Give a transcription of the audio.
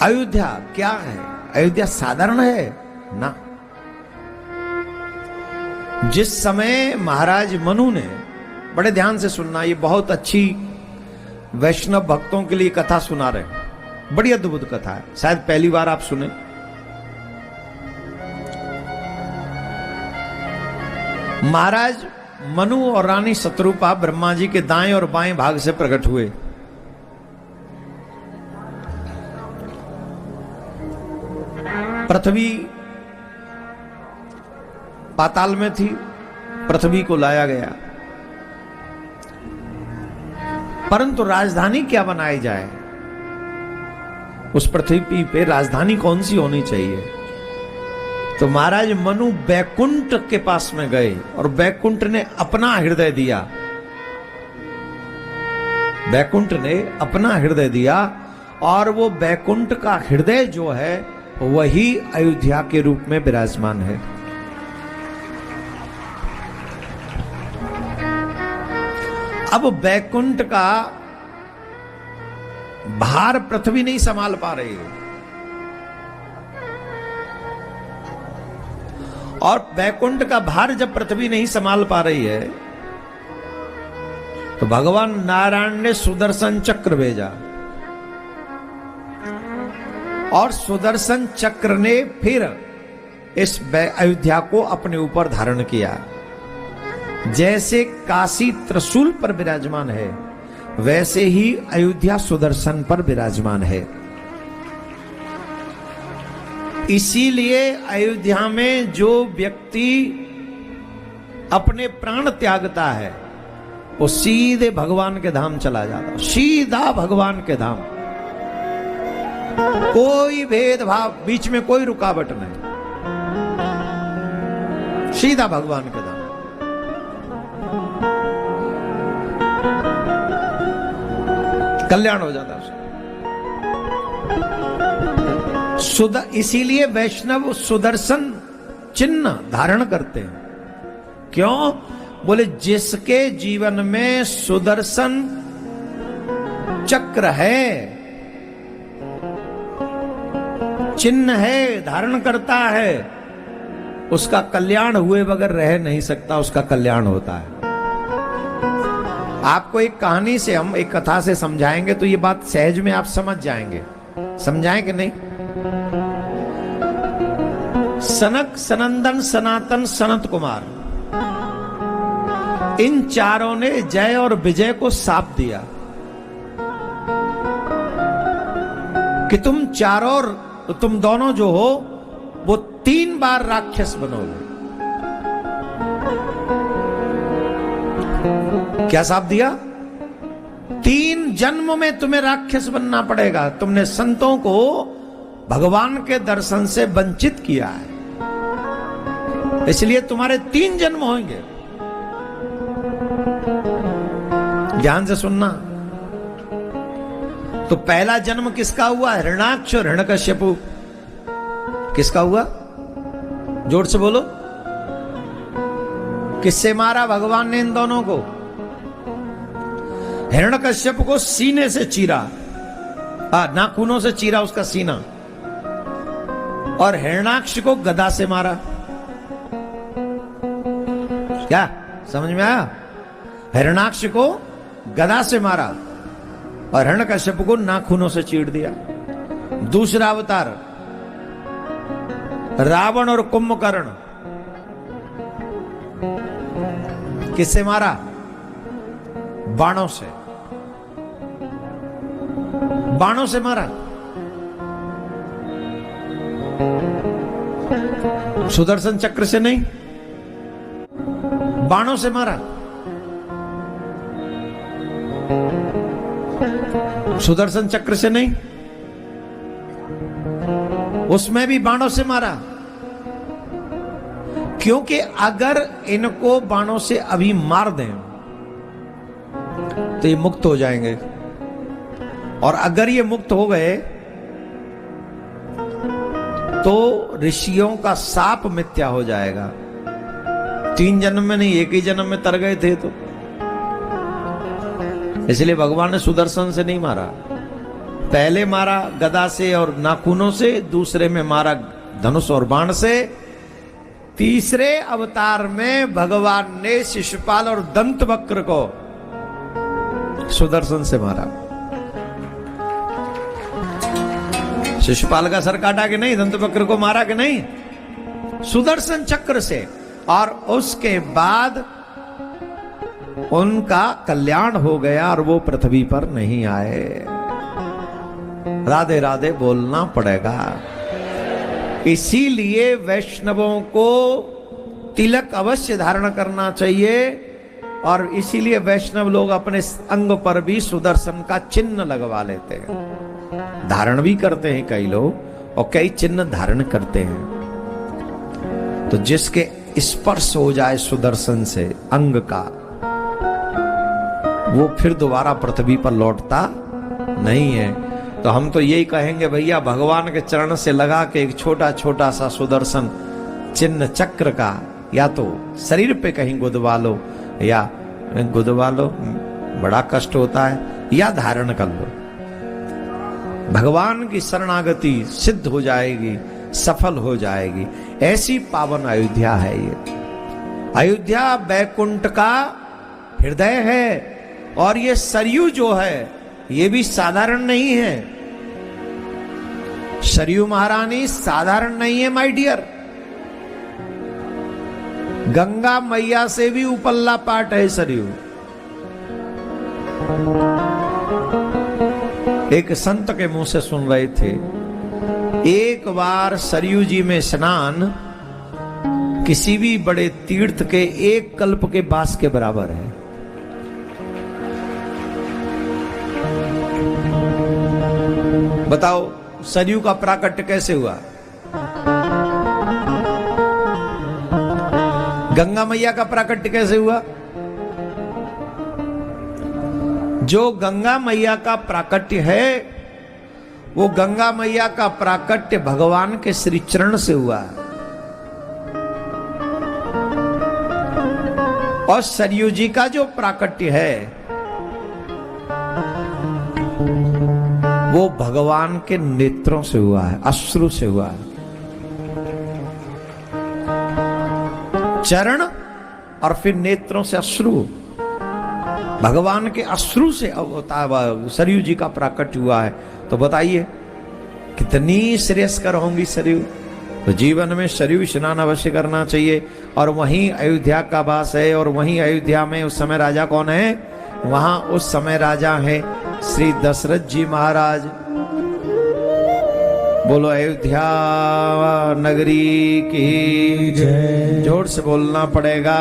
अयोध्या क्या है? अयोध्या साधारण है ना। जिस समय महाराज मनु ने, बड़े ध्यान से सुनना, ये बहुत अच्छी वैष्णव भक्तों के लिए कथा सुना रहे हैं, बड़ी अद्भुत कथा है, शायद पहली बार आप सुने। महाराज मनु और रानी शत्रुपा ब्रह्मा जी के दाएं और बाएं भाग से प्रकट हुए। पृथ्वी पाताल में थी, पृथ्वी को लाया गया, परंतु राजधानी क्या बनाई जाए? उस पृथ्वी पे राजधानी कौन सी होनी चाहिए? तो महाराज मनु बैकुंठ के पास में गए और बैकुंठ ने अपना हृदय दिया। बैकुंठ ने अपना हृदय दिया और वो बैकुंठ का हृदय जो है वही अयोध्या के रूप में विराजमान है। अब बैकुंठ का भार पृथ्वी नहीं संभाल पा रही है, और बैकुंठ का भार जब पृथ्वी नहीं संभाल पा रही है तो भगवान नारायण ने सुदर्शन चक्र भेजा, और सुदर्शन चक्र ने फिर इस अयोध्या को अपने ऊपर धारण किया। जैसे काशी त्रिशूल पर विराजमान है, वैसे ही अयोध्या सुदर्शन पर विराजमान है। इसीलिए अयोध्या में जो व्यक्ति अपने प्राण त्यागता है वो सीधे भगवान के धाम चला जाता, सीधा भगवान के धाम, कोई भेदभाव, बीच में कोई रुकावट नहीं, सीधा भगवान के धाम। कल्याण हो जाता है। इसीलिए वैष्णव सुदर्शन चिन्ह धारण करते हैं। क्यों? बोले जिसके जीवन में सुदर्शन चक्र है, चिन्ह है, धारण करता है, उसका कल्याण हुए बगैर रह नहीं सकता, उसका कल्याण होता है। आपको एक कहानी से, हम एक कथा से समझाएंगे तो ये बात सहज में आप समझ जाएंगे। समझाएं कि नहीं? सनक, सनंदन, सनातन, सनत कुमार, इन चारों ने जय और विजय को साप दिया कि तुम चारों, तुम दोनों जो हो वो 3 बार राक्षस बनोगे। क्या साप दिया? 3 जन्म में तुम्हें राक्षस बनना पड़ेगा। तुमने संतों को भगवान के दर्शन से वंचित किया है, इसलिए तुम्हारे 3 जन्म होंगे। ध्यान से सुनना। तो पहला जन्म किसका हुआ? हिरण्याक्ष और हिरण्यकश्यपु। किसका हुआ? जोर से बोलो। किससे मारा भगवान ने इन दोनों को? हिरण्यकश्यप को सीने से चीरा, नाखूनों से चीरा उसका सीना, और हिरण्याक्ष को गदा से मारा। क्या समझ में आया? हिरण्याक्ष को गदा से मारा और हिरण्यकश्यप को नाखूनों से चीर दिया। दूसरा अवतार रावण और कुंभकर्ण, किससे मारा? बाणों से, बाणों से मारा। सुदर्शन चक्र से नहीं, बाणों से मारा। सुदर्शन चक्र से नहीं, उसमें भी बाणों से मारा। क्योंकि अगर इनको बाणों से अभी मार दें तो ये मुक्त हो जाएंगे, और अगर ये मुक्त हो गए तो ऋषियों का साप मिथ्या हो जाएगा। 3 जन्म में नहीं, एक ही जन्म में तर गए थे। तो इसलिए भगवान ने सुदर्शन से नहीं मारा, पहले मारा गदा से और नाखूनों से, दूसरे में मारा धनुष और बाण से, तीसरे अवतार में भगवान ने शिशुपाल और दंतवक्र को सुदर्शन से मारा। शिशुपाल का सर काटा कि नहीं, दंतवक्र को मारा कि नहीं, सुदर्शन चक्र से। और उसके बाद उनका कल्याण हो गया और वो पृथ्वी पर नहीं आए। राधे राधे बोलना पड़ेगा। इसीलिए वैष्णवों को तिलक अवश्य धारण करना चाहिए, और इसीलिए वैष्णव लोग अपने अंग पर भी सुदर्शन का चिन्ह लगवा लेते हैं, धारण भी करते हैं कई लोग, और कई चिन्ह धारण करते हैं। तो जिसके स्पर्श हो जाए सुदर्शन से अंग का, वो फिर दोबारा पृथ्वी पर लौटता नहीं है। तो हम तो यही कहेंगे भैया, भगवान के चरण से लगा के एक छोटा छोटा सा सुदर्शन चिन्ह चक्र का या तो शरीर पे कहीं गुदवा लो, या गुदवा लो, बड़ा कष्ट होता है, या धारण कर लो। भगवान की शरणागति सिद्ध हो जाएगी, सफल हो जाएगी। ऐसी पावन अयोध्या है ये। अयोध्या वैकुंठ का हृदय है, और ये सरयू जो है ये भी साधारण नहीं है। सरयू महारानी साधारण नहीं है माय डियर। गंगा मैया से भी उपल्ला पाट है सरयू। एक संत के मुंह से सुन रहे थे, एक बार सरयू जी में स्नान किसी भी बड़े तीर्थ के एक कल्प के बास के बराबर है। बताओ सरयू का प्राकट्य कैसे हुआ? गंगा मैया का प्राकट्य कैसे हुआ? जो गंगा मैया का प्राकट्य है, वो गंगा मैया का प्राकट्य भगवान के श्री चरण से हुआ। और सरयू जी का जो प्राकट्य है वो भगवान के नेत्रों से हुआ है, अश्रु से हुआ है। चरण और फिर नेत्रों से अश्रु, भगवान के अश्रु से सरयू जी का प्राकट्य हुआ है। तो बताइए कितनी श्रेयस्कर होंगी सरयू। तो जीवन में सरयू स्नान अवश्य करना चाहिए। और वहीं अयोध्या का वास है, और वहीं अयोध्या में उस समय राजा कौन है? वहां उस समय राजा है श्री दशरथ जी महाराज। बोलो अयोध्या नगरी की जय। जोर से बोलना पड़ेगा।